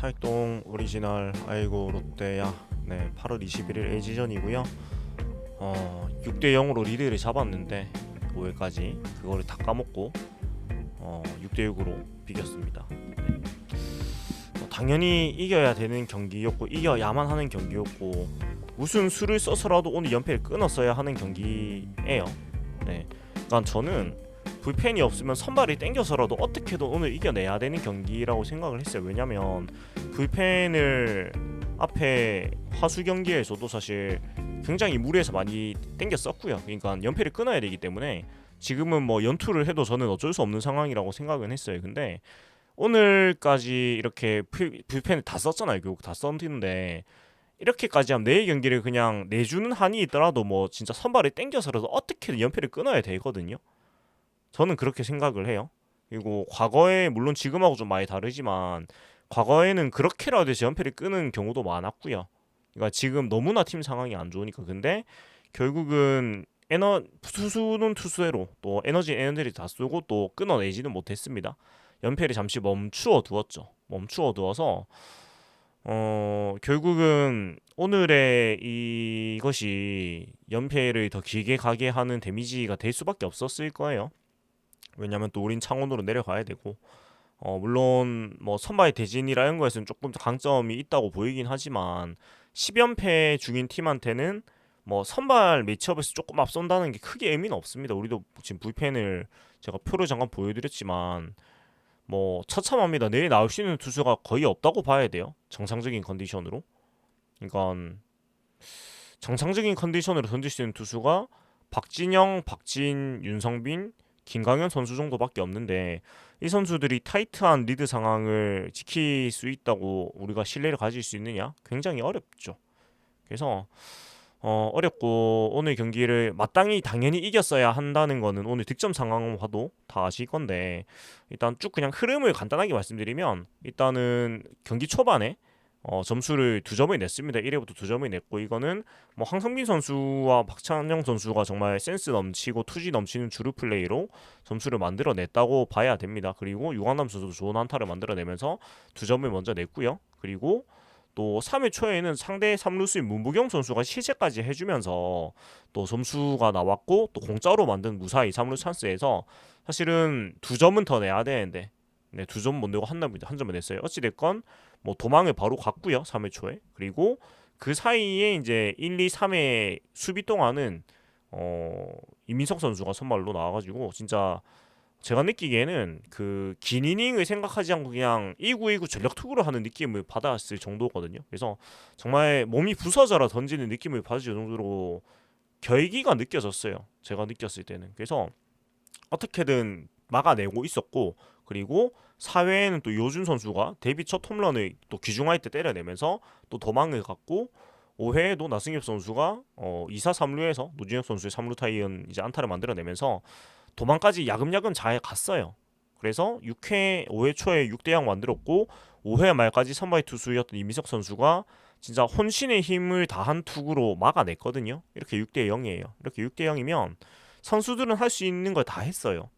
차익동 오리지널 아이고 롯데야. 네, 8월 21일 LG전이고요. 6대 0으로 리드를 잡았는데 5회까지 그거를 다 까먹고 6대 6으로 비겼습니다. 네. 당연히 이겨야 되는 경기였고 이겨야만 하는 경기였고 무슨 수를 써서라도 오늘 연패를 끊었어야 하는 경기예요. 네. 그러니까 저는 불펜이 없으면 선발이 땡겨서라도 어떻게든 오늘 이겨내야 되는 경기라고 생각을 했어요. 왜냐면 불펜을 앞에 화수 경기에서도 사실 굉장히 무리해서 많이 땡겼었고요. 그러니까 연패를 끊어야 되기 때문에 지금은 뭐 연투를 해도 저는 어쩔 수 없는 상황이라고 생각은 했어요. 근데 오늘까지 이렇게 불펜을 다 썼잖아요. 결국 다 썼는데 이렇게까지 하면 내일 경기를 그냥 내주는 한이 있더라도 뭐 진짜 선발을 땡겨서라도 어떻게든 연패를 끊어야 되거든요. 저는 그렇게 생각을 해요. 그리고 과거에 물론 지금하고 좀 많이 다르지만 과거에는 그렇게라도 해서 연패를 끄는 경우도 많았고요. 그러니까 지금 너무나 팀 상황이 안 좋으니까. 근데 결국은 투수는 투수대로 또 에너지를 다 쓰고 또 끊어내지는 못했습니다. 연패를 잠시 멈추어 두었죠. 멈추어 두어서 결국은 오늘의 이것이 연패를 더 길게 가게 하는 데미지가 될 수밖에 없었을 거예요. 왜냐면 또 우린 창원으로 내려가야 되고 물론 뭐 선발 대진이라는 거에서는 조금 강점이 있다고 보이긴 하지만 10연패 중인 팀한테는 뭐 선발 매치업에서 조금 앞선다는 게 크게 의미는 없습니다. 우리도 지금 불펜을 제가 표를 잠깐 보여드렸지만 뭐 처참합니다. 내일 나올 수 있는 투수가 거의 없다고 봐야 돼요. 정상적인 컨디션으로. 그러니까 정상적인 컨디션으로 던질 수 있는 투수가 박진영, 박진, 윤성빈, 김강현 선수 정도밖에 없는데 이 선수들이 타이트한 리드 상황을 지킬 수 있다고 우리가 신뢰를 가질 수 있느냐? 굉장히 어렵죠. 그래서 어렵고 오늘 경기를 마땅히 당연히 이겼어야 한다는 거는 오늘 득점 상황 봐도 다 아실 건데 일단 쭉 그냥 흐름을 간단하게 말씀드리면 일단은 경기 초반에 점수를 2점을 냈습니다. 1회부터 2점을 냈고 이거는 뭐 황성빈 선수와 박찬영 선수가 정말 센스 넘치고 투지 넘치는 주루 플레이로 점수를 만들어냈다고 봐야 됩니다. 그리고 유관남 선수도 좋은 한타를 만들어내면서 2점을 먼저 냈고요. 그리고 또 3회 초에는 상대 3루수인 문부경 선수가 실책까지 해주면서 또 점수가 나왔고 또 공짜로 만든 무사히 3루 찬스에서 사실은 2점은 더 내야 되는데 네, 2점 못 내고 한 점을 냈어요. 어찌됐건 뭐 도망을 바로 갔고요. 3회 초에. 그리고 그 사이에 이제 1, 2, 3회 수비 동안은 이민석 선수가 선발로 나와가지고 진짜 제가 느끼기에는 그 긴 이닝을 생각하지 않고 그냥 1구 전력 투구를 하는 느낌을 받았을 정도거든요. 그래서 정말 몸이 부서져라 던지는 느낌을 받을 정도로 결기가 느껴졌어요. 제가 느꼈을 때는. 그래서 어떻게든 막아내고 있었고 그리고 4회에는 또 요준 선수가 데뷔 첫 홈런을 또 귀중할 때 때려내면서 또 도망을 갔고 5회에도 나승엽 선수가 2사 3루에서 노진혁 선수의 3루 타이언 이제 안타를 만들어내면서 도망까지 야금야금 잘 갔어요. 그래서 5회 초에 6대 0 만들었고 5회 말까지 선발 투수였던 이민석 선수가 진짜 혼신의 힘을 다한 투구로 막아냈거든요. 이렇게 6대 0이에요. 이렇게 6대 0이면 선수들은 할 수 있는 걸 다 했어요.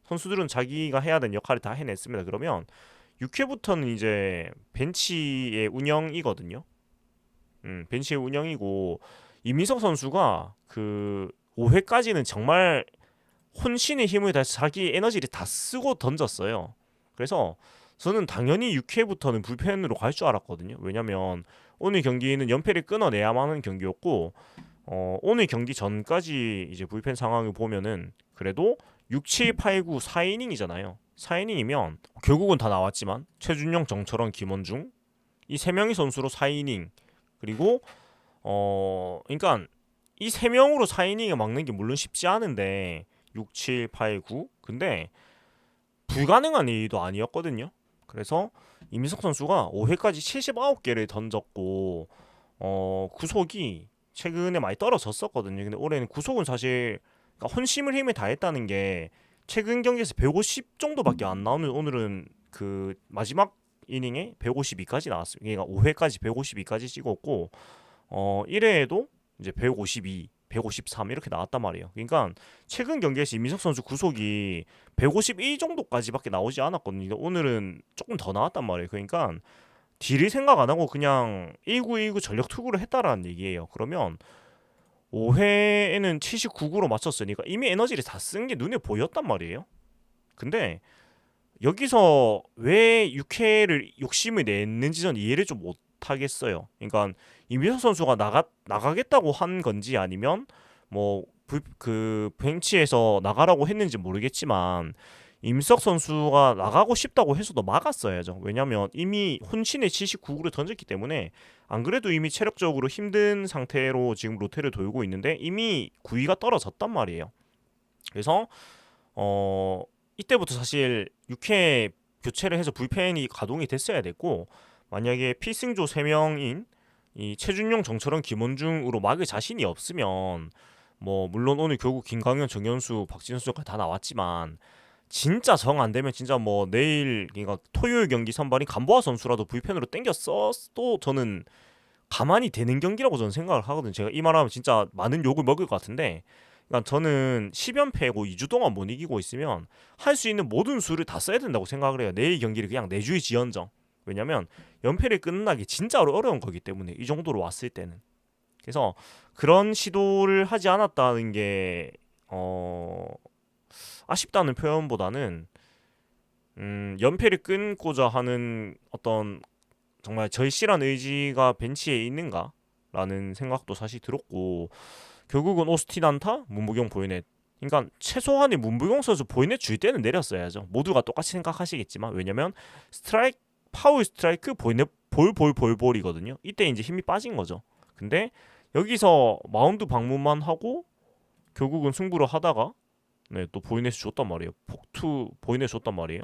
선수들은 자기가 해야 되는 역할을 다 해냈습니다. 그러면 6회부터는 이제 벤치의 운영이거든요. 벤치의 운영이고 이민석 선수가 그 5회까지는 정말 혼신의 힘을 다해서 자기 에너지를 다 쓰고 던졌어요. 그래서 저는 당연히 6회부터는 불펜으로 갈 줄 알았거든요. 왜냐면 오늘 경기는 연패를 끊어내야만 하는 경기였고 오늘 경기 전까지 이제 불펜 상황을 보면은 그래도 6, 7, 8, 9, 4이닝이잖아요. 4이닝이면 결국은 다 나왔지만 최준영, 정철원, 김원중 이 세 명의 선수로 4이닝 그리고 그러니까 이 세 명으로 4이닝을 막는 게 물론 쉽지 않은데 6, 7, 8, 9 근데 불가능한 일도 아니었거든요. 그래서 이민석 선수가 5회까지 79개를 던졌고 구속이 최근에 많이 떨어졌었거든요. 근데 올해는 구속은 사실 그러니까 혼심을 힘을 다했다는 게 최근 경기에서 150 정도밖에 안 나오는 오늘은 그 마지막 이닝에 152까지 나왔어요. 그러니까 5회까지 152까지 찍었고 1회에도 이제 152, 153 이렇게 나왔단 말이에요. 그러니까 최근 경기에서 이민석 선수 구속이 151 정도까지밖에 나오지 않았거든요. 오늘은 조금 더 나왔단 말이에요. 그러니까 딜을 생각 안 하고 그냥 1919 전력 투구를 했다라는 얘기예요. 그러면 5회에는 79구로 맞췄으니까 이미 에너지를 다 쓴 게 눈에 보였단 말이에요. 근데 여기서 왜 6회를 욕심을 냈는지 전 이해를 좀 못하겠어요. 그러니까 이민석 선수가 나가겠다고 한 건지 아니면 뭐 그 벤치에서 나가라고 했는지 모르겠지만 임석 선수가 나가고 싶다고 해서도 막았어야죠. 왜냐면 이미 혼신의 79구를 던졌기 때문에 안 그래도 이미 체력적으로 힘든 상태로 지금 로테를 돌고 있는데 이미 구위가 떨어졌단 말이에요. 그래서 이때부터 사실 6회 교체를 해서 불펜이 가동이 됐어야 됐고 만약에 필승조 3명인 이 최준용, 정철원, 김원중으로 막을 자신이 없으면 뭐 물론 오늘 결국 김광현, 정현수, 박진수 선수가 다 나왔지만 진짜 정 안 되면 진짜 뭐 내일 그러니까 토요일 경기 선발인 간보아 선수라도 불펜으로 땡겨 썼도 저는 가만히 되는 경기라고 저는 생각을 하거든요. 제가 이 말하면 진짜 많은 욕을 먹을 것 같은데 그러니까 저는 10연패고 2주 동안 못 이기고 있으면 할 수 있는 모든 수를 다 써야 된다고 생각을 해요. 내일 경기를 그냥 내주의지언정. 왜냐면 연패를 끝나기 진짜로 어려운 거기 때문에 이 정도로 왔을 때는. 그래서 그런 시도를 하지 않았다는 게 아쉽다는 표현보다는 연패를 끊고자 하는 어떤 정말 절실한 의지가 벤치에 있는가라는 생각도 사실 들었고 결국은 오스틴 안타, 문부경 보이넷. 그러니까 최소한의 문부경 선수 보이넷 줄 때는 내렸어야죠. 모두가 똑같이 생각하시겠지만 왜냐면 스트라이크 파울 스트라이크 보이넷 볼이거든요. 이때 이제 힘이 빠진 거죠. 근데 여기서 마운드 방문만 하고 결국은 승부를 하다가 네, 또 보이넷 줬단 말이에요. 폭투 보이넷 줬단 말이에요.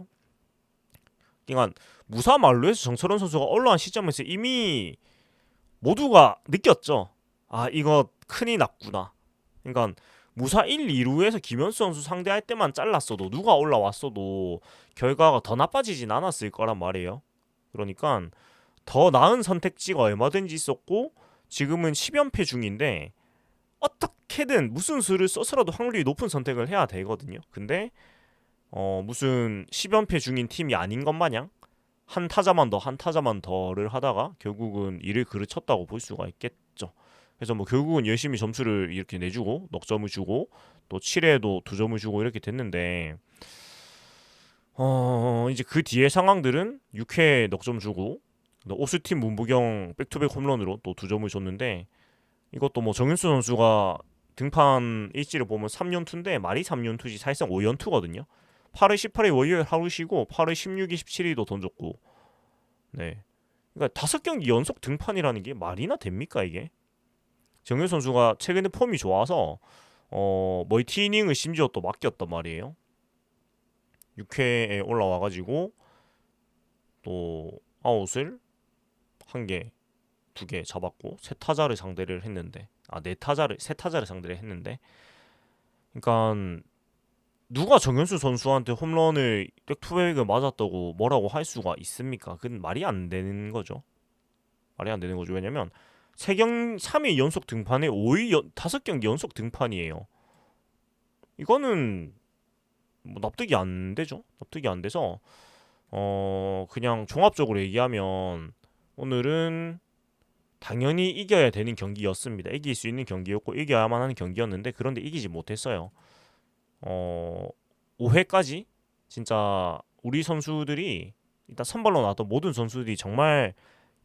그러니까 무사 말로에서 정철원 선수가 올라온 시점에서 이미 모두가 느꼈죠. 아 이거 큰이 났구나. 그러니까 무사 1, 2루에서 김현수 선수 상대할 때만 잘랐어도 누가 올라왔어도 결과가 더 나빠지진 않았을 거란 말이에요. 그러니까 더 나은 선택지가 얼마든지 있었고 지금은 10연패 중인데 어떻게든 무슨 수를 써서라도 확률이 높은 선택을 해야 되거든요. 근데 무슨 10연패 중인 팀이 아닌 것 마냥 한 타자만 더 한 타자만 더를 하다가 결국은 이를 그르쳤다고 볼 수가 있겠죠. 그래서 뭐 결국은 열심히 점수를 이렇게 내주고 넉 점을 주고 또 7회에도 2점을 주고 이렇게 됐는데 이제 그 뒤에 상황들은 6회 넉 점 주고 오스틴 문부경 백투백 홈런으로 또 2점을 줬는데 이것도 뭐 정윤수 선수가 등판 일지를 보면 3연투인데 말이 3연투지 사실상 5연투거든요. 8월 18일 월요일 하루 쉬고 8월 16일, 17일도 던졌고 네. 그러니까 5경기 연속 등판이라는 게 말이나 됩니까 이게? 정윤 선수가 최근에 폼이 좋아서 멀티이닝을 심지어 또 맡겼단 말이에요. 6회에 올라와가지고 또 아웃을 한 개, 2개 잡았고 세 타자를 상대를 했는데 세 타자를 상대를 했는데 그러니까 누가 정현수 선수한테 홈런을 백투백을 맞았다고 뭐라고 할 수가 있습니까? 그건 말이 안 되는 거죠. 말이 안 되는 거죠. 왜냐면 3일 연속 등판에 5경기 연속 등판이에요. 이거는 뭐 납득이 안 되죠. 납득이 안 돼서 그냥 종합적으로 얘기하면 오늘은 당연히 이겨야 되는 경기였습니다. 이길 수 있는 경기였고 이겨야만 하는 경기였는데 그런데 이기지 못했어요. 5회까지 진짜 우리 선수들이 일단 선발로 나왔던 모든 선수들이 정말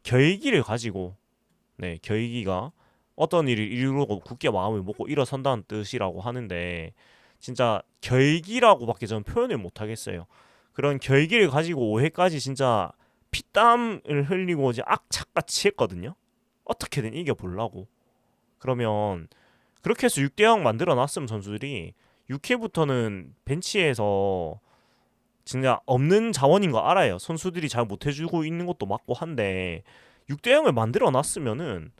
결기를 가지고 결기가 어떤 일을 이루고 굳게 마음을 먹고 일어선다는 뜻이라고 하는데 진짜 결기라고밖에 저는 표현을 못 하겠어요. 그런 결기를 가지고 5회까지 진짜 피땀을 흘리고 이제 악착같이 했거든요. 어떻게든 이겨보려고. 그러면 그렇게 해서 6대0 만들어 놨으면 선수들이 6회부터는 벤치에서 진짜 없는 자원인 거 알아요. 선수들이 잘 못해주고 있는 것도 맞고 한데 6대0을 만들어 놨으면은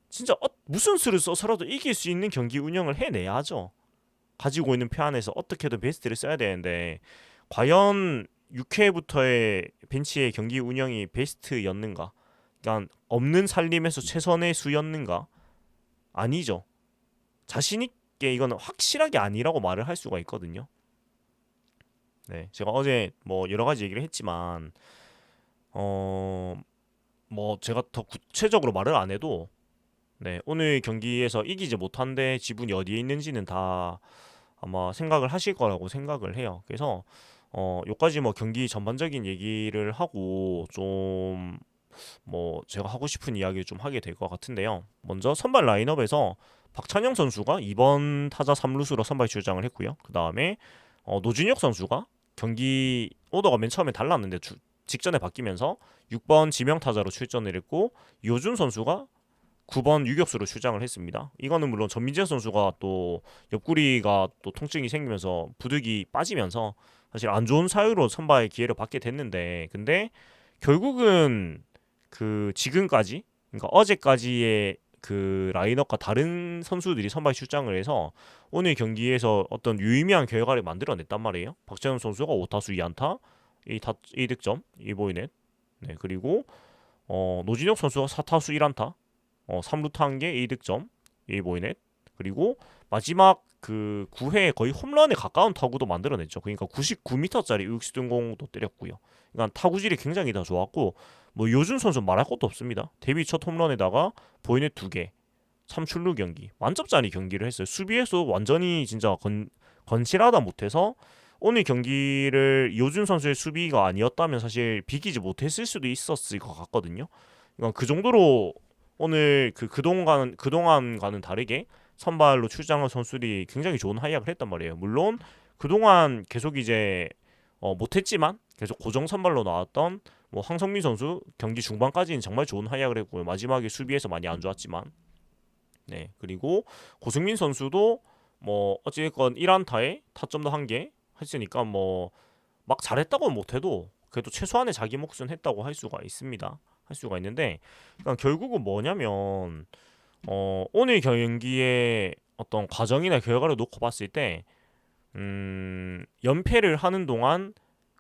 진짜 무슨 수를 써서라도 이길 수 있는 경기 운영을 해내야죠. 가지고 있는 표 안에서 어떻게든 베스트를 써야 되는데 과연 6회부터의 벤치의 경기 운영이 베스트였는가? 그러니까 없는 살림에서 최선의 수였는가? 아니죠. 자신 있게 이거는 확실하게 아니라고 말을 할 수가 있거든요. 네, 제가 어제 뭐 여러 가지 얘기를 했지만 뭐 제가 더 구체적으로 말을 안 해도 네, 오늘 경기에서 이기지 못한데 지분이 어디에 있는지는 다 아마 생각을 하실 거라고 생각을 해요. 그래서 요까지 뭐 경기 전반적인 얘기를 하고 좀 뭐 제가 하고 싶은 이야기를 좀 하게 될 것 같은데요. 먼저 선발 라인업에서 박찬영 선수가 2번 타자 3루수로 선발 출장을 했고요. 그 다음에 노준혁 선수가 경기 오더가 맨 처음에 달랐는데 직전에 바뀌면서 6번 지명 타자로 출전을 했고 요준 선수가 9번 유격수로 출장을 했습니다. 이거는 물론 전민재 선수가 또 옆구리가 또 통증이 생기면서 부득이 빠지면서 사실 안 좋은 사유로 선발 기회를 받게 됐는데 근데 결국은 그 지금까지 그러니까 어제까지의 그 라인업과 다른 선수들이 선발 출장을 해서 오늘 경기에서 어떤 유의미한 결과를 만들어냈단 말이에요. 박재현 선수가 5타수 2안타 2득점 2보이넷 네 그리고 노진혁 선수가 4타수 1안타 3루타 1개 2득점 1보이넷 그리고 마지막 그 9회에 거의 홈런에 가까운 타구도 만들어냈죠. 그러니까 99m짜리 우익수등공도 때렸고요. 그러니까 타구질이 굉장히 다 좋았고 뭐 요준 선수 말할 것도 없습니다. 데뷔 첫 홈런에다가 보이넷 2개 3출루 경기 만점짜리 경기를 했어요. 수비에서 완전히 진짜 건실하다 못해서 오늘 경기를 요준 선수의 수비가 아니었다면 사실 비기지 못했을 수도 있었을 것 같거든요. 그러니까 그 정도로 오늘 그동안과는 다르게 선발로 출장한 선수들이 굉장히 좋은 활약을 했단 말이에요. 물론 그동안 계속 이제 못했지만 계속 고정 선발로 나왔던 뭐 황성민 선수 경기 중반까지는 정말 좋은 활약을 했고요. 마지막에 수비에서 많이 안 좋았지만 네 그리고 고승민 선수도 뭐 어찌됐건 1안타에 타점도 1개 했으니까 뭐 막 잘했다고는 못해도 그래도 최소한의 자기 몫은 했다고 할 수가 있습니다. 할 수가 있는데 그러니까 결국은 뭐냐면 오늘 경기의 어떤 과정이나 결과를 놓고 봤을 때 연패를 하는 동안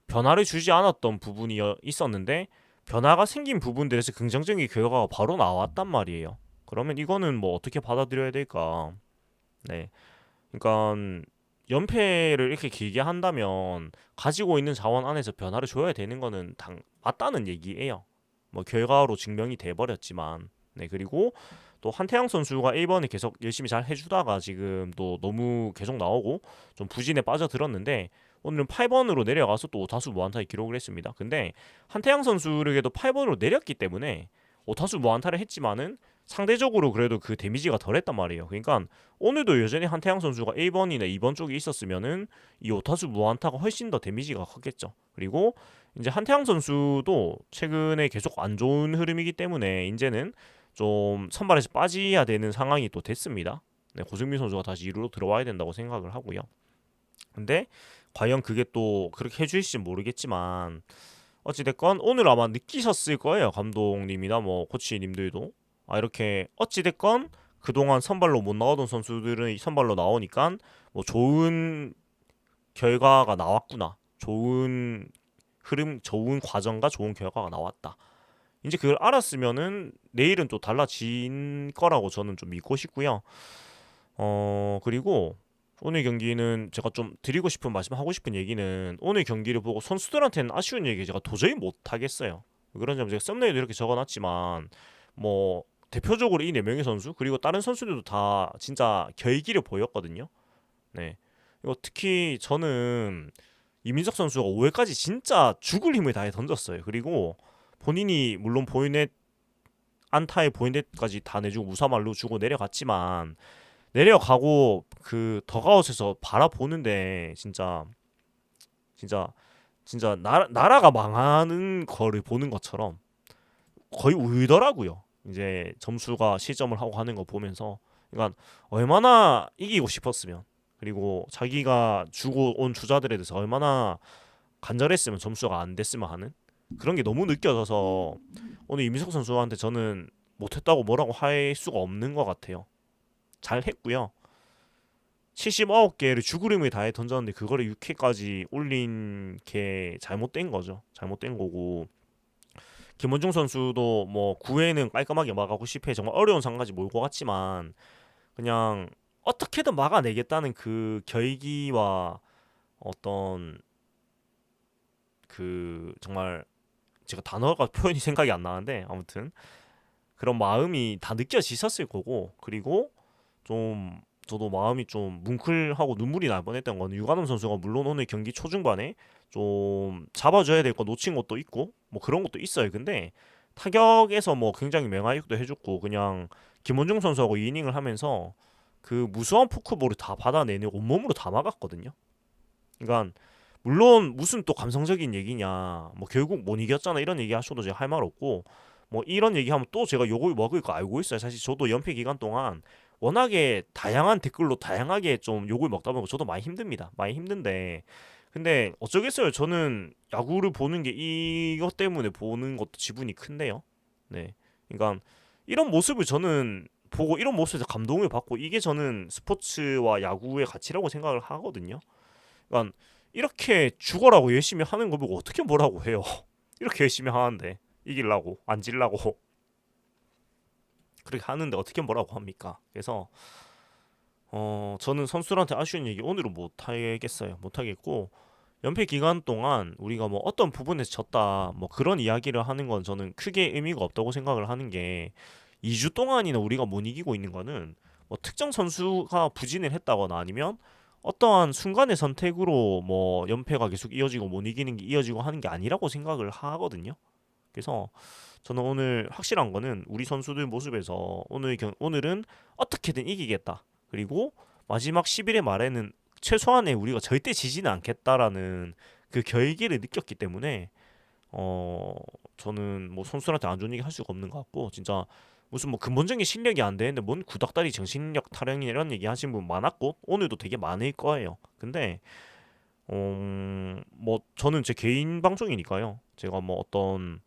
변화를 주지 않았던 부분이 있었는데 변화가 생긴 부분들에서 긍정적인 결과가 바로 나왔단 말이에요. 그러면 이거는 뭐 어떻게 받아들여야 될까? 네. 그러니까 연패를 이렇게 길게 한다면 가지고 있는 자원 안에서 변화를 줘야 되는 거는 맞다는 얘기예요. 뭐 결과로 증명이 돼 버렸지만 네 그리고 또 한태양 선수가 1번을 계속 열심히 잘 해주다가 지금 또 너무 계속 나오고 좀 부진에 빠져들었는데 오늘은 8번으로 내려가서 또 5타수 무안타를 기록을 했습니다. 근데 한태양 선수에게도 8번으로 내렸기 때문에 5타수 무안타를 했지만은 상대적으로 그래도 그 데미지가 덜했단 말이에요. 그러니까 오늘도 여전히 한태양 선수가 1번이나 2번 쪽에 있었으면은 이 5타수 무안타가 훨씬 더 데미지가 컸겠죠. 그리고 이제 한태양 선수도 최근에 계속 안 좋은 흐름이기 때문에 이제는 좀 선발에서 빠져야 되는 상황이 또 됐습니다. 네, 고승민 선수가 다시 2루로 들어와야 된다고 생각을 하고요. 근데 과연 그게 또 그렇게 해주실지 모르겠지만 어찌됐건 오늘 아마 느끼셨을 거예요. 감독님이나 뭐 코치님들도 이렇게 어찌됐건 그동안 선발로 못 나오던 선수들은 선발로 나오니까 뭐 좋은 결과가 나왔구나. 좋은 흐름, 좋은 과정과 좋은 결과가 나왔다. 이제 그걸 알았으면은 내일은 또 달라진 거라고 저는 좀 믿고 싶고요. 그리고 오늘 경기는 제가 좀 드리고 싶은 말씀하고 싶은 얘기는 오늘 경기를 보고 선수들한테는 아쉬운 얘기 제가 도저히 못 하겠어요. 그런 점 제가 썸네일도 이렇게 적어놨지만 뭐 대표적으로 이 네 명의 선수 그리고 다른 선수들도 다 진짜 결기를 보였거든요. 네. 이거 특히 저는 이민석 선수가 5회까지 진짜 죽을 힘을 다해 던졌어요. 그리고 본인이 물론 보이넷 안타에 보이넷까지 다 내주고 무사말로 주고 내려갔지만 내려가고 그 더가웃에서 바라보는데 진짜 진짜 나라가 망하는 거를 보는 것처럼 거의 울더라고요. 이제 점수가 실점을 하고 하는 거 보면서 그러니까 얼마나 이기고 싶었으면 그리고 자기가 주고 온 주자들에 대해서 얼마나 간절했으면 점수가 안 됐으면 하는 그런 게 너무 느껴져서 오늘 이민석 선수한테 저는 못했다고 뭐라고 할 수가 없는 것 같아요. 잘 했고요. 79개를 죽으림을 다해 던졌는데 그거를 6회까지 올린 게 잘못된 거죠. 잘못된 거고 김원중 선수도 뭐 9회는 깔끔하게 막아고 10회 정말 어려운 상까지 몰고 갔지만 그냥 어떻게든 막아내겠다는 그 결기와 어떤 그 정말 제가 단어가 표현이 생각이 안 나는데 아무튼 그런 마음이 다 느껴지셨을 거고 그리고 좀 저도 마음이 좀 뭉클하고 눈물이 날 뻔했던 건 유관훈 선수가 물론 오늘 경기 초중반에 좀 잡아줘야 될 거 놓친 것도 있고 뭐 그런 것도 있어요. 근데 타격에서 뭐 굉장히 맹활약도 해줬고 그냥 김원중 선수하고 2이닝을 하면서 그 무수한 포크볼을 다 받아내는 온몸으로 다 막았거든요. 그러니까 물론 무슨 또 감성적인 얘기냐 뭐 결국 못 이겼잖아 이런 얘기 하셔도 제가 할 말 없고 뭐 이런 얘기하면 또 제가 욕을 먹을 거 알고 있어요. 사실 저도 연패 기간 동안 워낙에 다양한 댓글로 다양하게 좀 욕을 먹다 보니까 저도 많이 힘듭니다. 많이 힘든데 근데 어쩌겠어요. 저는 야구를 보는 게 이것 때문에 보는 것도 지분이 큰데요. 네. 그러니까 이런 모습을 저는 보고 이런 모습에서 감동을 받고 이게 저는 스포츠와 야구의 가치라고 생각을 하거든요. 그러니까 이렇게 죽어라고 열심히 하는 거 보고 어떻게 뭐라고 해요. 이렇게 열심히 하는데 이기려고 안 질라고 그렇게 하는데 어떻게 뭐라고 합니까? 그래서 저는 선수들한테 아쉬운 얘기 오늘은 못 하겠어요. 못 하겠고 연패 기간 동안 우리가 뭐 어떤 부분에서 졌다 뭐 그런 이야기를 하는 건 저는 크게 의미가 없다고 생각을 하는 게 2주 동안이나 우리가 못 이기고 있는 거는 뭐 특정 선수가 부진을 했다거나 아니면 어떠한 순간의 선택으로 뭐 연패가 계속 이어지고 못 이기는 게 이어지고 하는 게 아니라고 생각을 하거든요. 그래서 저는 오늘 확실한 거는 우리 선수들 모습에서 오늘은 어떻게든 이기겠다. 그리고 마지막 10일의 말에는 최소한의 우리가 절대 지지는 않겠다라는 그 결기를 느꼈기 때문에 어 저는 뭐 선수한테 안 좋은 얘기 할 수가 없는 것 같고 진짜 무슨 뭐 근본적인 실력이 안 되는데 뭔 구닥다리 정신력 타령이나 이런 얘기 하신 분 많았고 오늘도 되게 많을 거예요. 근데 뭐 저는 제 개인 방송이니까요. 제가 뭐 어떤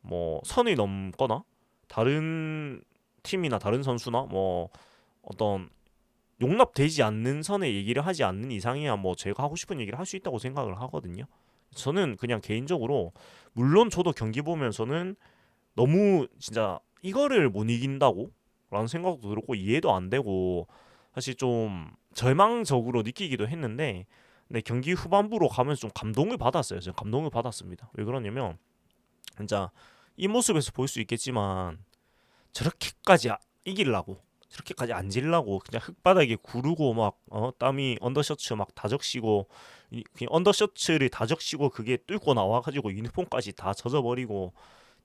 뭐 선을 넘거나 다른 팀이나 다른 선수나 뭐 어떤 용납되지 않는 선에 얘기를 하지 않는 이상이야 뭐 제가 하고 싶은 얘기를 할 수 있다고 생각을 하거든요. 저는 그냥 개인적으로 물론 저도 경기 보면서는 너무 진짜 이거를 못 이긴다고 라는 생각도 들었고 이해도 안 되고 사실 좀 절망적으로 느끼기도 했는데 근데 경기 후반부로 가면서 좀 감동을 받았어요. 제가 감동을 받았습니다. 왜 그러냐면 진짜 이 모습에서 볼 수 있겠지만 저렇게까지 이기려고 저렇게까지 안 질라고 그냥 흙바닥에 구르고 막 땀이 언더셔츠 막 다 적시고 그냥 언더셔츠를 다 적시고 그게 뚫고 나와가지고 유니폼까지 다 젖어버리고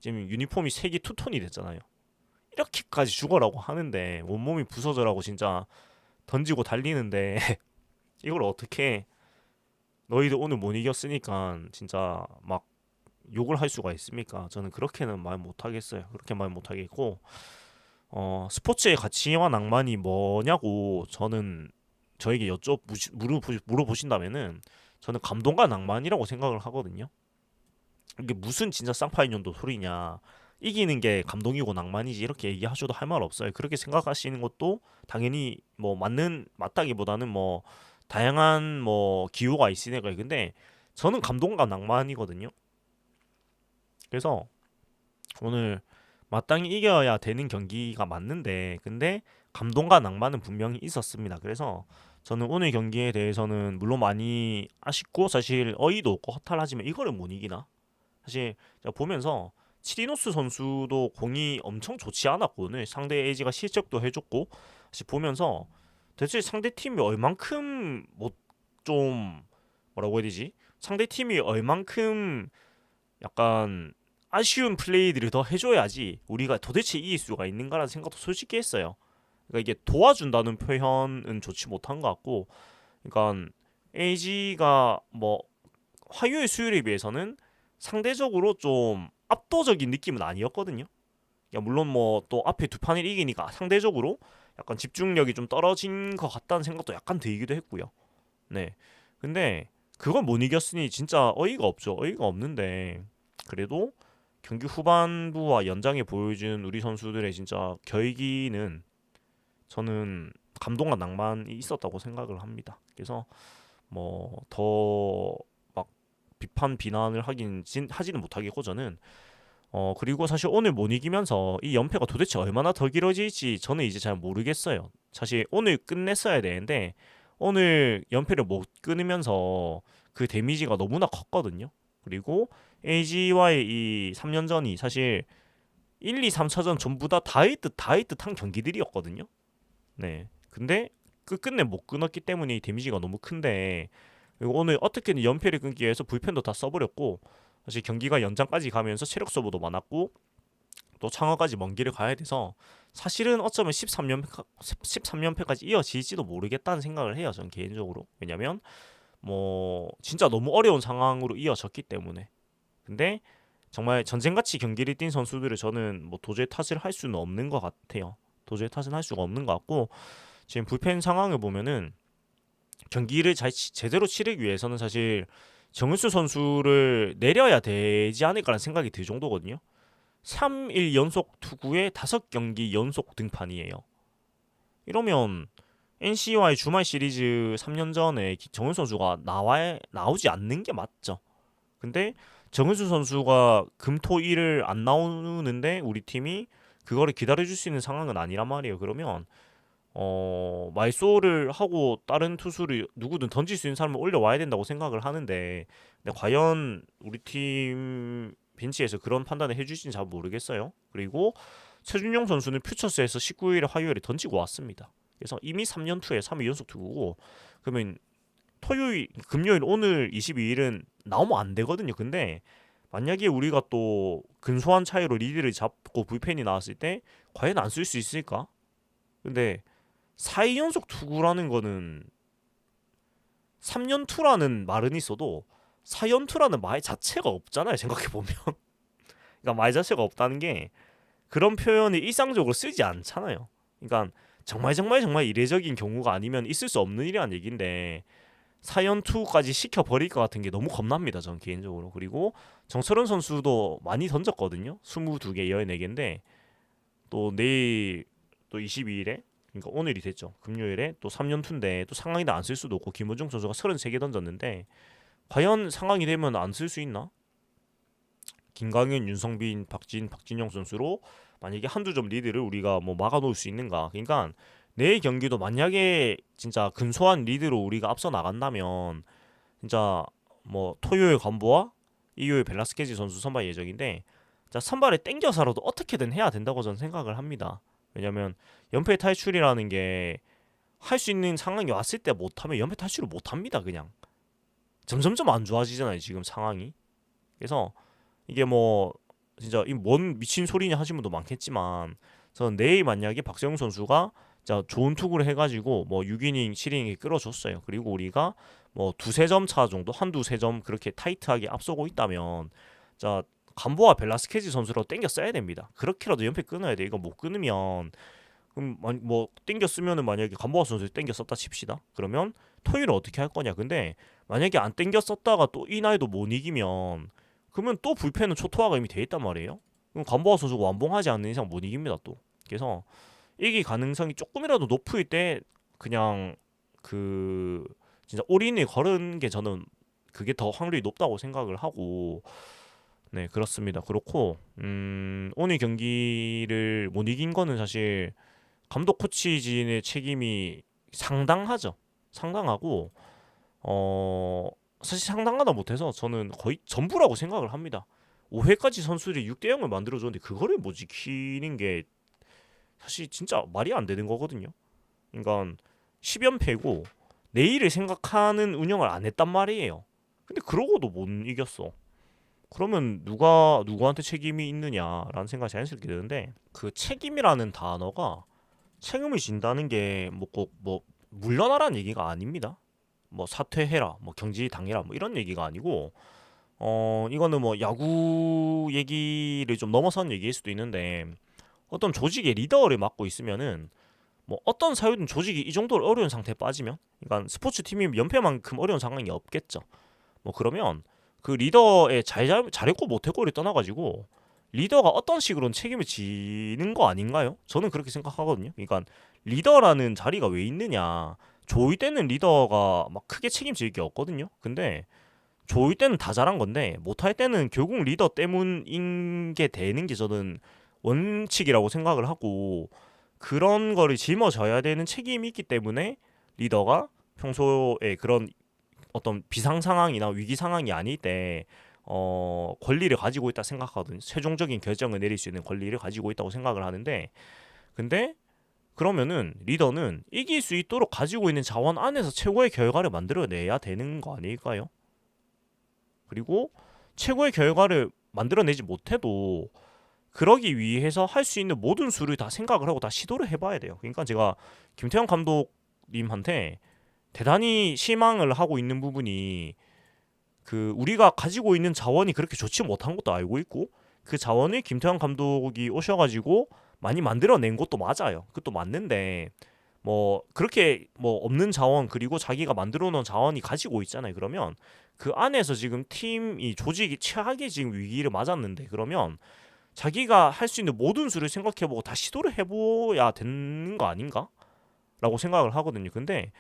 지금 유니폼이 색이 투톤이 됐잖아요. 이렇게까지 죽어라고 하는데 온몸이 부서져라고 진짜 던지고 달리는데 이걸 어떻게 너희들 오늘 못 이겼으니까 진짜 막 욕을 할 수가 있습니까? 저는 그렇게는 말 못하겠어요. 그렇게 말 못하겠고 스포츠의 가치와 낭만이 뭐냐고 저는 저에게 물어보신다면은 저는 감동과 낭만이라고 생각을 하거든요. 이게 무슨 진짜 쌍파이년도 소리냐. 이기는 게 감동이고 낭만이지 이렇게 얘기하셔도 할 말 없어요. 그렇게 생각하시는 것도 당연히 뭐 맞다기보다는 뭐 다양한 뭐 기호가 있으니까 근데 저는 감동과 낭만이거든요. 그래서 오늘 마땅히 이겨야 되는 경기가 맞는데 근데 감동과 낭만은 분명히 있었습니다. 그래서 저는 오늘 경기에 대해서는 물론 많이 아쉽고 사실 어이도 없고 허탈하지만 이거를 못 이기나? 사실 제가 보면서 치리노스 선수도 공이 엄청 좋지 않았고 오늘 상대 에이지가 실책도 해줬고 사실 보면서 대체 상대 팀이 얼만큼 뭐 좀 뭐라고 해야 되지? 상대 팀이 얼만큼 약간 아쉬운 플레이들을 더 해줘야지 우리가 도대체 이길 수가 있는가라는 생각도 솔직히 했어요. 그러니까 이게 도와준다는 표현은 좋지 못한 것 같고, 그러니까 AG가 뭐 화요일 수요일에 비해서는 상대적으로 좀 압도적인 느낌은 아니었거든요. 그러니까 물론 뭐 또 앞에 두 판을 이기니까 상대적으로 약간 집중력이 좀 떨어진 것 같다는 생각도 약간 들기도 했고요. 네, 근데 그걸 못 이겼으니 진짜 어이가 없죠. 어이가 없는데 그래도 경기 후반부와 연장에 보여준 우리 선수들의 진짜 결기는 저는 감동과 낭만이 있었다고 생각을 합니다. 그래서 뭐 더 막 비판 비난을 하지는 못하겠고 저는 그리고 사실 오늘 못 이기면서 이 연패가 도대체 얼마나 더 길어질지 저는 이제 잘 모르겠어요. 사실 오늘 끝냈어야 되는데 오늘 연패를 못 끊으면서 그 데미지가 너무나 컸거든요. 그리고 LG와의 이 3년 전이 사실 1, 2, 3차전 전부 다 다의 듯한 경기들이었거든요. 네. 근데 끝내 못 끊었기 때문에 이 데미지가 너무 큰데, 그리고 오늘 어떻게든 연패를 끊기 위해서 불펜도 다 써버렸고, 사실 경기가 연장까지 가면서 체력 소모도 많았고 또 창원까지 먼 길을 가야 돼서 사실은 어쩌면 13연패까지 이어질지도 모르겠다는 생각을 해요. 전 개인적으로. 왜냐면 뭐 진짜 너무 어려운 상황으로 이어졌기 때문에. 근데 정말 전쟁같이 경기를 뛴 선수들을 저는 뭐 도저히 탓을 할 수는 없는 것 같아요. 도저히 탓은 할 수가 없는 것 같고, 지금 불펜 상황을 보면은 경기를 제대로 치르기 위해서는 사실 정은수 선수를 내려야 되지 않을까라는 생각이 들 정도거든요. 3일 연속 투구에 5경기 연속 등판이에요. 이러면 NC와의 주말 시리즈 3년 전에 정은수 선수가 나오지 않는 게 맞죠. 근데 정은수 선수가 금토일을 안 나오는데 우리 팀이 그거를 기다려줄 수 있는 상황은 아니란 말이에요. 그러면 말소를 하고 다른 투수를 누구든 던질 수 있는 사람을 올려와야 된다고 생각을 하는데, 근데 과연 우리 팀 벤치에서 그런 판단을 해주신지 잘 모르겠어요. 그리고 최준용 선수는 퓨처스에서 19일 화요일에 던지고 왔습니다. 그래서 이미 3년 투에 3일 연속 투구고, 그러면 금요일 오늘 22일은 나오면 안 되거든요. 근데 만약에 우리가 또 근소한 차이로 리드를 잡고 불펜이 나왔을 때 과연 안 쓸 수 있을까? 근데 4일 연속 투구라는 거는 3년 투라는 말은 있어도 4연 투라는 말 자체가 없잖아요. 생각해 보면. 그러니까 말 자체가 없다는 게 그런 표현을 일상적으로 쓰지 않잖아요. 그러니까 정말 이례적인 경우가 아니면 있을 수 없는 일이란 얘기인데 4연투까지 시켜버릴 것 같은 게 너무 겁납니다. 전 개인적으로. 그리고 정철원 선수도 많이 던졌거든요. 22개, 14개인데 또 내일 또 22일에, 그러니까 오늘이 됐죠. 금요일에 또 3연투인데 또 상황이 안 쓸 수도 없고, 김원중 선수가 33개 던졌는데 과연 상황이 되면 안 쓸 수 있나? 김광현, 윤성빈, 박진영 선수로 만약에 한두 점 리드를 우리가 뭐 막아놓을 수 있는가? 그러니까 내일 경기도 만약에 진짜 근소한 리드로 우리가 앞서 나간다면 진짜 뭐 토요일 간보와 일요일 벨라스케지 선수 선발 예정인데, 자 선발에 땡겨서라도 어떻게든 해야 된다고 저는 생각을 합니다. 왜냐면 연패 탈출이라는 게 할 수 있는 상황이 왔을 때 못하면 연패 탈출을 못합니다. 그냥 점점점 안 좋아지잖아요 지금 상황이. 그래서 이게 뭐 진짜 이 뭔 미친 소리냐 하시는 분도 많겠지만, 저는 내일 만약에 박세웅 선수가 자 좋은 투구를 해가지고 뭐 6이닝 7이닝이 끌어줬어요. 그리고 우리가 뭐 두세 점 차 정도, 한두 세 점 그렇게 타이트하게 앞서고 있다면 자 간보와 벨라스케지 선수로 땡겨 써야 됩니다. 그렇게라도 연패 끊어야 돼. 이거 못 끊으면 그럼 뭐 땡겨 쓰면은 만약에 간보아 선수 땡겨 썼다 칩시다. 그러면 토요일은 어떻게 할 거냐. 근데 만약에 안 땡겨 썼다가 또 이 나이도 못 이기면 그러면 또 불펜은 초토화가 이미 돼 있단 말이에요. 그럼 간보아 선수가 완봉하지 않는 이상 못 이깁니다 또. 그래서 이기 가능성이 조금이라도 높을 때 그냥 그 진짜 올인을 걸은 게 저는 그게 더 확률이 높다고 생각을 하고, 네 그렇습니다. 그렇고 오늘 경기를 못 이긴 거는 사실 감독 코치진의 책임이 상당하죠. 상당하고 사실 상당하다 못해서 저는 거의 전부라고 생각을 합니다. 5회까지 선수들이 6대 0을 만들어줬는데 그거를 못 지키는 게 사실 진짜 말이 안 되는 거거든요. 그러니까 10연패고 내일을 생각하는 운영을 안 했단 말이에요. 근데 그러고도 못 이겼어. 그러면 누가 누구한테 책임이 있느냐라는 생각이 자연스럽게 드는데, 그 책임이라는 단어가 책임을 진다는 게 뭐 꼭 뭐 물러나라는 얘기가 아닙니다. 뭐 사퇴해라, 뭐 경질 당해라, 뭐 이런 얘기가 아니고, 이거는 뭐 야구 얘기를 좀 넘어선 얘기일 수도 있는데, 어떤 조직의 리더를 맡고 있으면은 뭐 어떤 사유든 조직이 이 정도로 어려운 상태에 빠지면, 그러니까 스포츠 팀이 연패만큼 어려운 상황이 없겠죠. 뭐 그러면 그 리더의 잘했고 못했고를 떠나가지고 리더가 어떤 식으로는 책임을 지는 거 아닌가요? 저는 그렇게 생각하거든요. 그러니까 리더라는 자리가 왜 있느냐. 조이 때는 리더가 막 크게 책임질 게 없거든요. 근데 조이 때는 다 잘한 건데 못할 때는 결국 리더 때문인 게 되는 게 저는 원칙이라고 생각을 하고, 그런 거를 짊어져야 되는 책임이 있기 때문에 리더가 평소에 그런 어떤 비상 상황이나 위기 상황이 아닐 때 권리를 가지고 있다 생각하거든요. 최종적인 결정을 내릴 수 있는 권리를 가지고 있다고 생각을 하는데, 근데 그러면은 리더는 이길 수 있도록 가지고 있는 자원 안에서 최고의 결과를 만들어내야 되는 거 아닐까요? 그리고 최고의 결과를 만들어내지 못해도 그러기 위해서 할 수 있는 모든 수를 다 생각을 하고 다 시도를 해봐야 돼요. 그러니까 제가 김태형 감독님한테 대단히 실망을 하고 있는 부분이, 그 우리가 가지고 있는 자원이 그렇게 좋지 못한 것도 알고 있고, 그 자원을 김태형 감독이 오셔가지고 많이 만들어낸 것도 맞아요. 그것도 맞는데 뭐 그렇게 뭐 없는 자원, 그리고 자기가 만들어 놓은 자원이 가지고 있잖아요. 그러면 그 안에서 지금 팀이 조직이 최악의 지금 위기를 맞았는데, 그러면 자기가 할 수 있는 모든 수를 생각해보고 다 시도를 해봐야 되는 거 아닌가? 라고 생각을 하거든요. 근데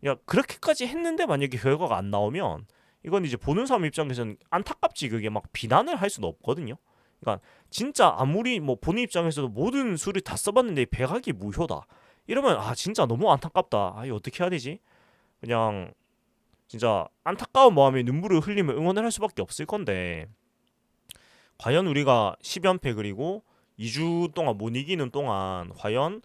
야, 그렇게까지 했는데 만약에 결과가 안 나오면 이건 이제 보는 사람 입장에서는 안타깝지, 그게 막 비난을 할 수는 없거든요. 그러니까 진짜 아무리 뭐 본인 입장에서도 모든 수를 다 써봤는데 배각이 무효다 이러면, 아 진짜 너무 안타깝다, 아 이거 어떻게 해야 되지, 그냥 진짜 안타까운 마음에 눈물을 흘리며 응원을 할 수밖에 없을 건데, 과연 우리가 10연패 그리고 2주 동안 못 이기는 동안 과연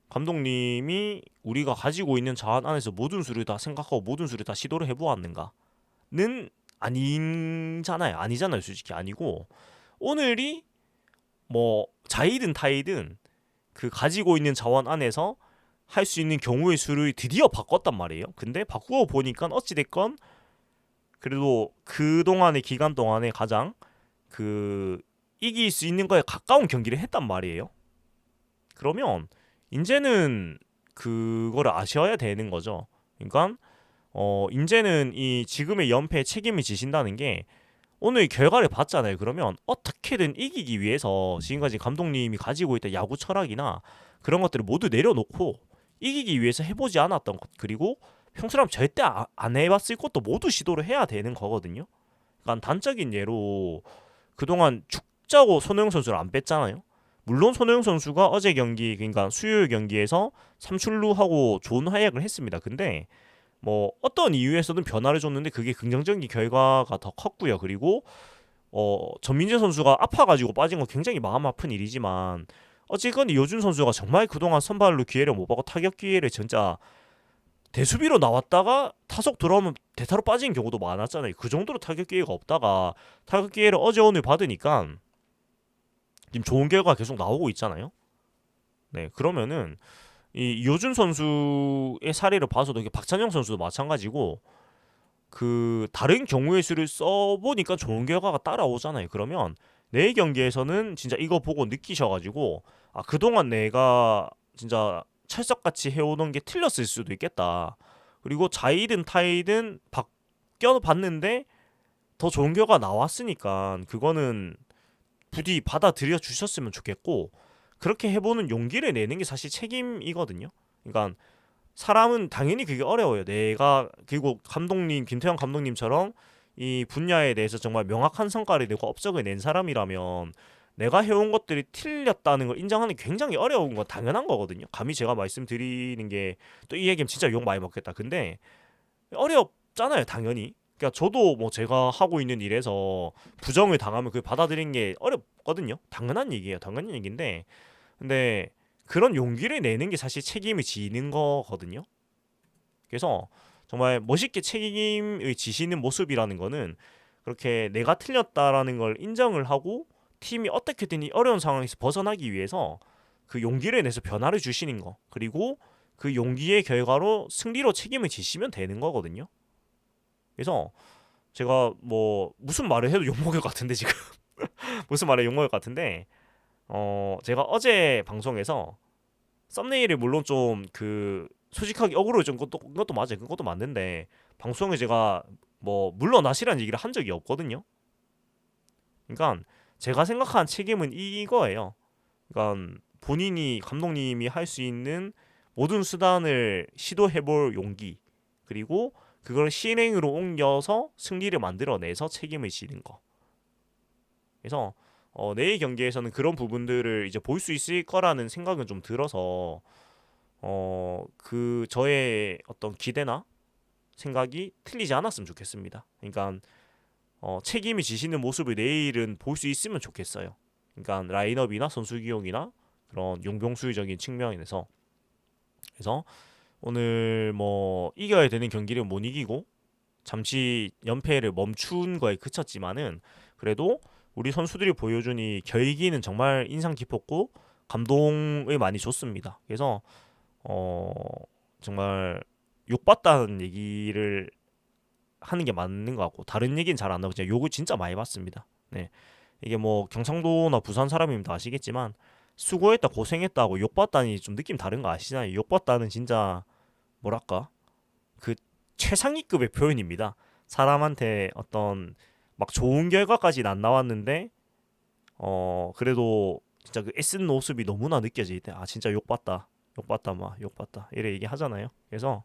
감독님이 우리가 가지고 있는 자원 안에서 모든 수를 다 생각하고 모든 수를 다 시도를 해보았는가는 아니잖아요. 아니잖아요. 솔직히 아니고, 오늘이 뭐 자이든 타이든 그 가지고 있는 자원 안에서 할 수 있는 경우의 수를 드디어 바꿨단 말이에요. 근데 바꾸어 보니까 어찌됐건 그래도 그동안의 기간 동안에 가장 그 이길 수 있는 거에 가까운 경기를 했단 말이에요. 그러면 이제는 그거를 아셔야 되는 거죠. 그러니까 이제는 이 지금의 연패에 책임을 지신다는 게, 오늘 결과를 봤잖아요. 그러면 어떻게든 이기기 위해서 지금까지 감독님이 가지고 있던 야구 철학이나 그런 것들을 모두 내려놓고 이기기 위해서 해보지 않았던 것, 그리고 평소라면 절대 안 해봤을 것도 모두 시도를 해야 되는 거거든요. 그러니까 단적인 예로 그동안 죽자고 손흥민 선수를 안 뺐잖아요. 물론 손흥민 선수가 어제 경기, 그러니까 수요일 경기에서 3출루하고 좋은 활약을 했습니다. 근데 뭐 어떤 이유에서든 변화를 줬는데 그게 긍정적인 결과가 더 컸고요. 그리고 전민재 선수가 아파가지고 빠진 건 굉장히 마음 아픈 일이지만, 어쨌건 이호준 선수가 정말 그동안 선발로 기회를 못 받고 타격 기회를 진짜 대수비로 나왔다가 타석 들어오면 대타로 빠진 경우도 많았잖아요. 그 정도로 타격 기회가 없다가 타격 기회를 어제 오늘 받으니까 지금 좋은 결과가 계속 나오고 있잖아요. 네, 그러면은 이 이호준 선수의 사례를 봐서도 이게 박찬영 선수도 마찬가지고, 그 다른 경우의 수를 써보니까 좋은 결과가 따라오잖아요. 그러면 내 경기에서는 진짜 이거 보고 느끼셔가지고, 아 그동안 내가 진짜 철석같이 해오던 게 틀렸을 수도 있겠다. 그리고 자이든 타이든 바뀌어봤는데 더 좋은 결과 나왔으니까 그거는 부디 받아들여 주셨으면 좋겠고, 그렇게 해보는 용기를 내는 게 사실 책임이거든요. 그러니까 사람은 당연히 그게 어려워요. 내가, 그리고 감독님 김태형 감독님처럼 이 분야에 대해서 정말 명확한 성과를 내고 업적을 낸 사람이라면 내가 해온 것들이 틀렸다는 걸 인정하는 게 굉장히 어려운 건 당연한 거거든요. 감히 제가 말씀드리는 게, 또 이 얘기면 진짜 욕 많이 먹겠다. 근데 어렵잖아요, 당연히. 그러니까 저도 뭐 제가 하고 있는 일에서 부정을 당하면 그걸 받아들이는 게 어렵거든요. 당연한 얘기예요. 당연한 얘기인데, 근데 그런 용기를 내는 게 사실 책임을 지는 거거든요. 그래서 정말 멋있게 책임을 지시는 모습이라는 거는, 그렇게 내가 틀렸다라는 걸 인정을 하고 팀이 어떻게든 이 어려운 상황에서 벗어나기 위해서 그 용기를 내서 변화를 주시는 거, 그리고 그 용기의 결과로 승리로 책임을 지시면 되는 거거든요. 그래서 제가 뭐 무슨 말을 해도 욕먹을 것 같은데 지금 무슨 말을 욕먹을 것 같은데, 제가 어제 방송에서 썸네일을 물론 좀 그 솔직하게 억울을 좀 그것도 맞아요. 그것도 맞는데 방송에 제가 뭐 물러나시라는 얘기를 한 적이 없거든요. 그러니까 제가 생각한 책임은 이거예요. 그러니까 본인이, 감독님이 할 수 있는 모든 수단을 시도해볼 용기, 그리고 그걸 실행으로 옮겨서 승리를 만들어내서 책임을 지는 거. 그래서 내일 경기에서는 그런 부분들을 이제 볼 수 있을 거라는 생각은 좀 들어서, 그 저의 어떤 기대나 생각이 틀리지 않았으면 좋겠습니다. 그러니까 책임이 지시는 모습을 내일은 볼 수 있으면 좋겠어요. 그러니까 라인업이나 선수 기용이나 그런 용병술적인 측면에서. 그래서 오늘 뭐 이겨야 되는 경기를 못 이기고 잠시 연패를 멈춘 거에 그쳤지만은 그래도 우리 선수들이 보여준 이 결기는 정말 인상 깊었고 감동을 많이 줬습니다. 그래서 어 정말 욕받다는 얘기를 하는 게 맞는 것 같고 다른 얘기는 잘 안 하고 그냥 욕을 진짜 많이 받습니다. 네. 이게 뭐 경상도나 부산 사람이면 다 아시겠지만 수고했다 고생했다고 욕받다니 좀 느낌 다른 거 아시잖아요. 욕받다는 진짜 뭐랄까 그 최상위급의 표현입니다. 사람한테 어떤 막 좋은 결과까지는 안 나왔는데 그래도 진짜 그 애쓴 모습이 너무나 느껴질 때 아 진짜 욕받다 욕받다 막 욕받다 이래 얘기하잖아요. 그래서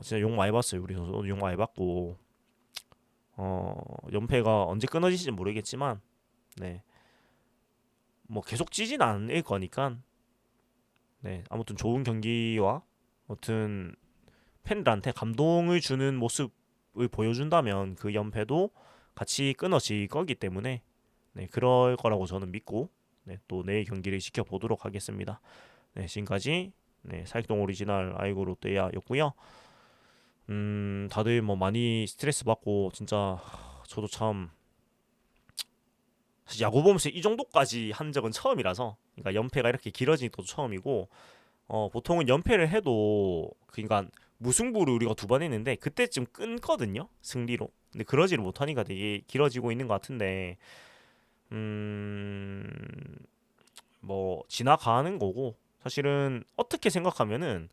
진짜 욕 많이 봤어요. 우리 선수 욕 많이 받고 연패가 언제 끊어질지 모르겠지만 네. 뭐 계속 찌진 않을 거니까 네. 아무튼 좋은 경기와 아무튼 팬들한테 감동을 주는 모습을 보여준다면 그 연패도 같이 끊어질 거기 때문에 네, 그럴 거라고 저는 믿고 네, 또 내일 경기를 지켜보도록 하겠습니다. 네, 지금까지 네, 사익동 오리지널 아이고 롯데야였고요. 다들 뭐 많이 스트레스 받고 진짜 저도 참 사실 야구 보면서 이 정도까지 한 적은 처음이라서 그러니까 연패가 이렇게 길어진 것도 처음이고 보통은 연패를 해도 그러니까 무승부를 우리가 두 번 했는데 그때쯤 끊거든요 승리로. 근데 그러지를 못하니까 되게 길어지고 있는 것 같은데 음, 뭐 지나가는 거고 사실은 어떻게 생각하면은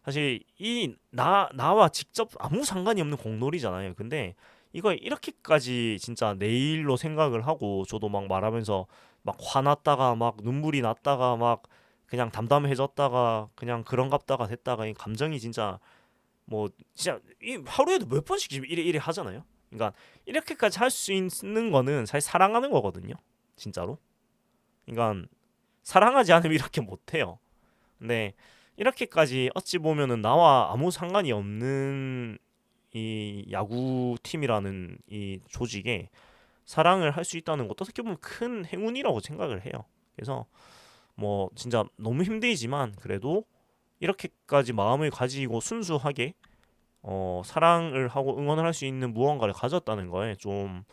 사실 이 나와 직접 아무 상관이 없는 공놀이잖아요. 근데 이걸 이렇게까지 진짜 내일로 생각을 하고 저도 막 말하면서 막 화났다가 막 눈물이 났다가 막 그냥 담담해졌다가 그냥 그런갑다가 됐다가 이 감정이 진짜 뭐 진짜 이 하루에도 몇 번씩 지금 이래 하잖아요. 그러니까 이렇게까지 할 수 있는 거는 사실 사랑하는 거거든요. 진짜로. 그러니까 사랑하지 않으면 이렇게 못 해요. 근데 이렇게까지 어찌 보면은 나와 아무 상관이 없는 이 야구 팀이라는 이 조직에 사랑을 할 수 있다는 것도 어떻게 보면 큰 행운이라고 생각을 해요. 그래서 뭐 진짜 너무 힘들지만 그래도 이렇게까지 마음을 가지고 순수하게 사랑을 하고 응원을 할 수 있는 무언가를 가졌다는 거에 좀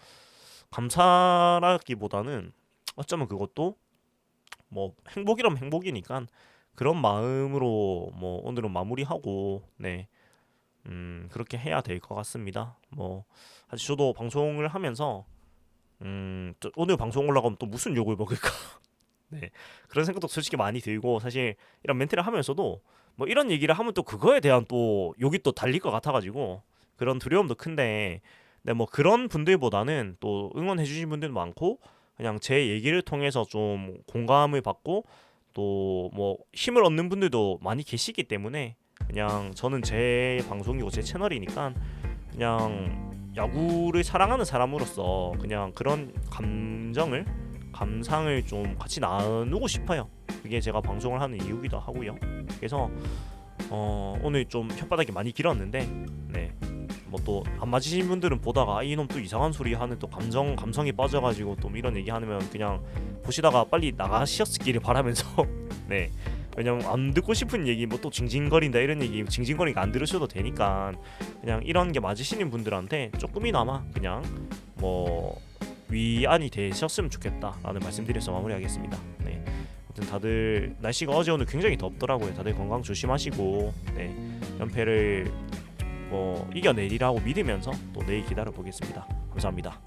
감사라기보다는 어쩌면 그것도 뭐 행복이라면 행복이니까 그런 마음으로 뭐 오늘은 마무리하고 네 그렇게 해야 될 것 같습니다. 뭐 사실 저도 방송을 하면서 또 오늘 방송 올라가면 또 무슨 욕을 먹을까 네 그런 생각도 솔직히 많이 들고 사실 이런 멘트를 하면서도 뭐 이런 얘기를 하면 또 그거에 대한 또 욕이 또 달릴 것 같아가지고 그런 두려움도 큰데 네 뭐 그런 분들보다는 또 응원해 주신 분들도 많고 그냥 제 얘기를 통해서 좀 공감을 받고 또 뭐 힘을 얻는 분들도 많이 계시기 때문에 그냥 저는 제 방송이고 제 채널이니까 그냥 야구를 사랑하는 사람으로서 그냥 그런 감상을 좀 같이 나누고 싶어요. 그게 제가 방송을 하는 이유기도 하고요. 그래서 오늘 좀 혓바닥이 많이 길었는데 네. 뭐 또 안 맞으신 분들은 보다가 이놈 또 이상한 소리 하는 또 감성이 빠져가지고 또 이런 얘기 하면 그냥 보시다가 빨리 나가셨기를 바라면서 네 왜냐면 안 듣고 싶은 얘기 뭐 또 징징거린다 이런 얘기 징징거리니까 안 들으셔도 되니까 그냥 이런 게 맞으시는 분들한테 조금이나마 그냥 뭐 위안이 되셨으면 좋겠다라는 말씀드려서 마무리하겠습니다. 네. 아무튼 다들 날씨가 어제 오늘 굉장히 덥더라고요. 다들 건강 조심하시고 네. 연패를 뭐 이겨내리라고 믿으면서 또 내일 기다려 보겠습니다. 감사합니다.